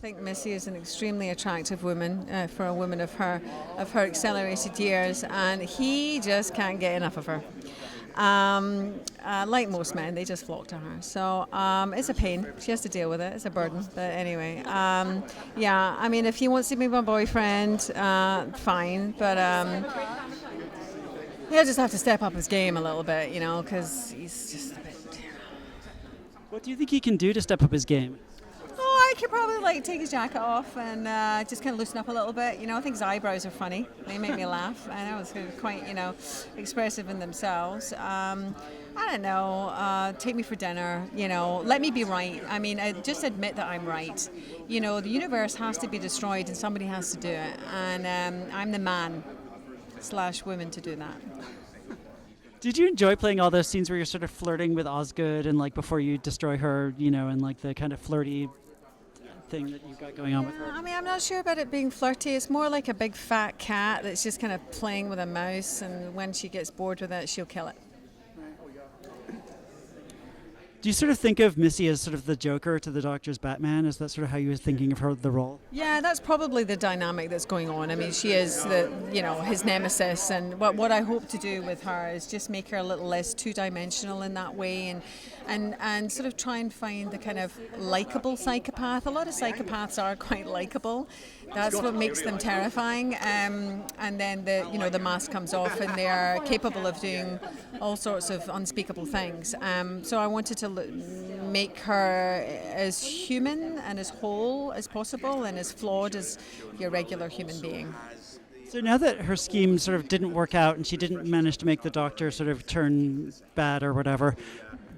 think Missy is an extremely attractive woman for a woman of her accelerated years, and he just can't get enough of her. Like most men, they just flock to her. So it's a pain. She has to deal with it. It's a burden. But anyway, yeah. I mean, if he wants to be my boyfriend, fine. But he'll just have to step up his game a little bit, because he's just a bit. What do you think he can do to step up his game? Oh, I could probably take his jacket off and just kind of loosen up a little bit. I think his eyebrows are funny. They make me laugh. I know it's quite, expressive in themselves. I don't know. Take me for dinner. Let me be right. I mean, just admit that I'm right. The universe has to be destroyed and somebody has to do it. And I'm the man/woman to do that. Did you enjoy playing all those scenes where you're sort of flirting with Osgood and before you destroy her, and the kind of flirty thing that you've got going on with her? I mean, I'm not sure about it being flirty. It's more like a big fat cat that's just kind of playing with a mouse, and when she gets bored with it, she'll kill it. Do you sort of think of Missy as sort of the Joker to the Doctor's Batman? Is that sort of how you were thinking of her, the role? Yeah, that's probably the dynamic that's going on. I mean, she is his nemesis, and what I hope to do with her is just make her a little less two-dimensional in that way, and sort of try and find the kind of likable psychopath. A lot of psychopaths are quite likable. That's what makes them terrifying. And then the mask comes off, and they are capable of doing all sorts of unspeakable things. So I wanted to make her as human and as whole as possible, and as flawed as your regular human being. So now that her scheme sort of didn't work out and she didn't manage to make the Doctor sort of turn bad or whatever,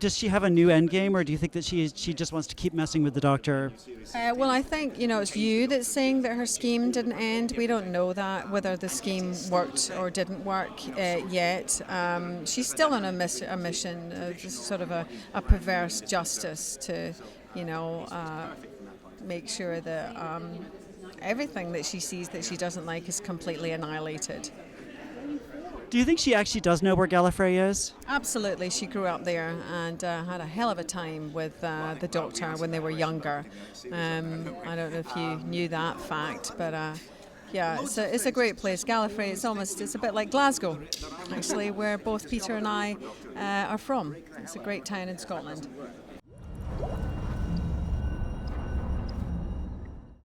does she have a new end game, or do you think that she just wants to keep messing with the Doctor? Well, I think, it's you that's saying that her scheme didn't end. We don't know that, whether the scheme worked or didn't work yet. She's still on a mission, just sort of a perverse justice to, make sure that everything that she sees that she doesn't like is completely annihilated. Do you think she actually does know where Gallifrey is? Absolutely. She grew up there and had a hell of a time with the Doctor when they were younger. I don't know if you knew that fact, but yeah, it's a great place. Gallifrey, it's a bit like Glasgow, actually, where both Peter and I are from. It's a great town in Scotland.